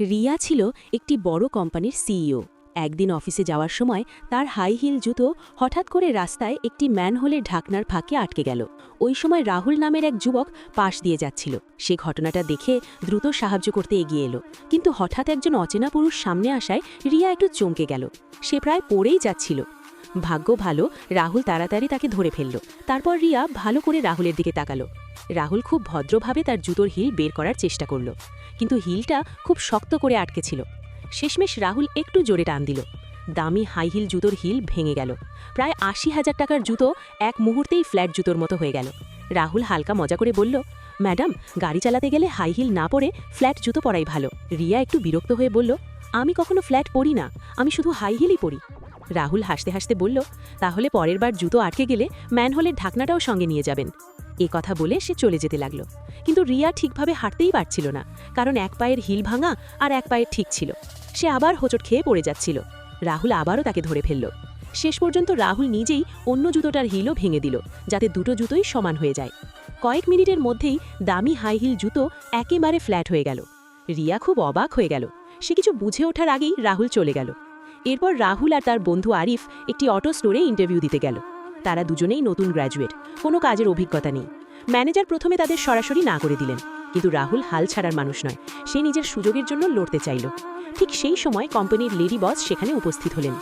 রিয়া ছিল একটি বড় কোম্পানির সিইও। একদিন অফিসে যাওয়ার সময় তার হাই হিল জুতো হঠাৎ করে রাস্তায় একটি ম্যানহোলের ঢাকনার ফাঁকে আটকে গেল। ওই সময় রাহুল নামের এক যুবক পাশ দিয়ে যাচ্ছিল। সে ঘটনাটা দেখে দ্রুত সাহায্য করতে এগিয়ে এলো, কিন্তু হঠাৎ একজন অচেনা পুরুষ সামনে আসায় রিয়া একটু চমকে গেল। সে প্রায় পড়েই যাচ্ছিল। ভাগ্য ভালো, রাহুল তাড়াতাড়ি তাকে ধরে ফেলল। তারপর রিয়া ভালো করে রাহুলের দিকে তাকালো। রাহুল খুব ভদ্রভাবে তার জুতোর হিল বের করার চেষ্টা করল, কিন্তু হিলটা খুব শক্ত করে আটকে ছিল। শেষমেশ রাহুল একটু জোরে টান দিল। দামি হাই হিল জুতোর হিল ভেঙে গেল। প্রায় ৮০,০০০ টাকার জুতো এক মুহূর্তেই ফ্ল্যাট জুতোর মতো হয়ে গেল। রাহুল হালকা মজা করে বলল, ম্যাডাম, গাড়ি চালাতে গেলে হাই হিল না পরে ফ্ল্যাট জুতো পরাই ভালো। রিয়া একটু বিরক্ত হয়ে বলল, আমি কখনো ফ্ল্যাট পরি না, আমি শুধু হাই হিলই পরি। রাহুল হাসতে হাসতে বলল, তাহলে পরের বার জুতো আটকে গেলে ম্যানহোলের ঢাকনাটাও সঙ্গে নিয়ে যাবেন। এ কথা বলে সে চলে যেতে লাগলো। কিন্তু রিয়া ঠিকভাবে হাঁটতেই পারছিল না, কারণ এক পায়ের হিল ভাঙা আর এক পায়ের ঠিক ছিল। সে আবার হোঁচট খেয়ে পড়ে যাচ্ছিল। রাহুল আবারও তাকে ধরে ফেলল। শেষ পর্যন্ত রাহুল নিজেই অন্য জুতোটার হিলও ভেঙে দিল, যাতে দুটো জুতোই সমান হয়ে যায়। কয়েক মিনিটের মধ্যেই দামি হাই হিল জুতো একেবারে ফ্ল্যাট হয়ে গেল। রিয়া খুব অবাক হয়ে গেল। সে কিছু বুঝে ওঠার আগেই রাহুল চলে গেল। এরপর রাহুল আর তার বন্ধু আরিফ একটি অটো স্টোরে ইন্টারভিউ দিতে গেল। তারা দুজনেই নতুন গ্র্যাজুয়েট, কোনো কাজের অভিজ্ঞতা নেই। ম্যানেজার প্রথমে তাদের সরাসরি না করে দিলেন, কিন্তু রাহুল হাল ছাড়ার মানুষ নয়। সে নিজের সুযোগের জন্য লড়তে চাইল। ঠিক সেই সময় কোম্পানির লেডি বস সেখানে উপস্থিত হলেন।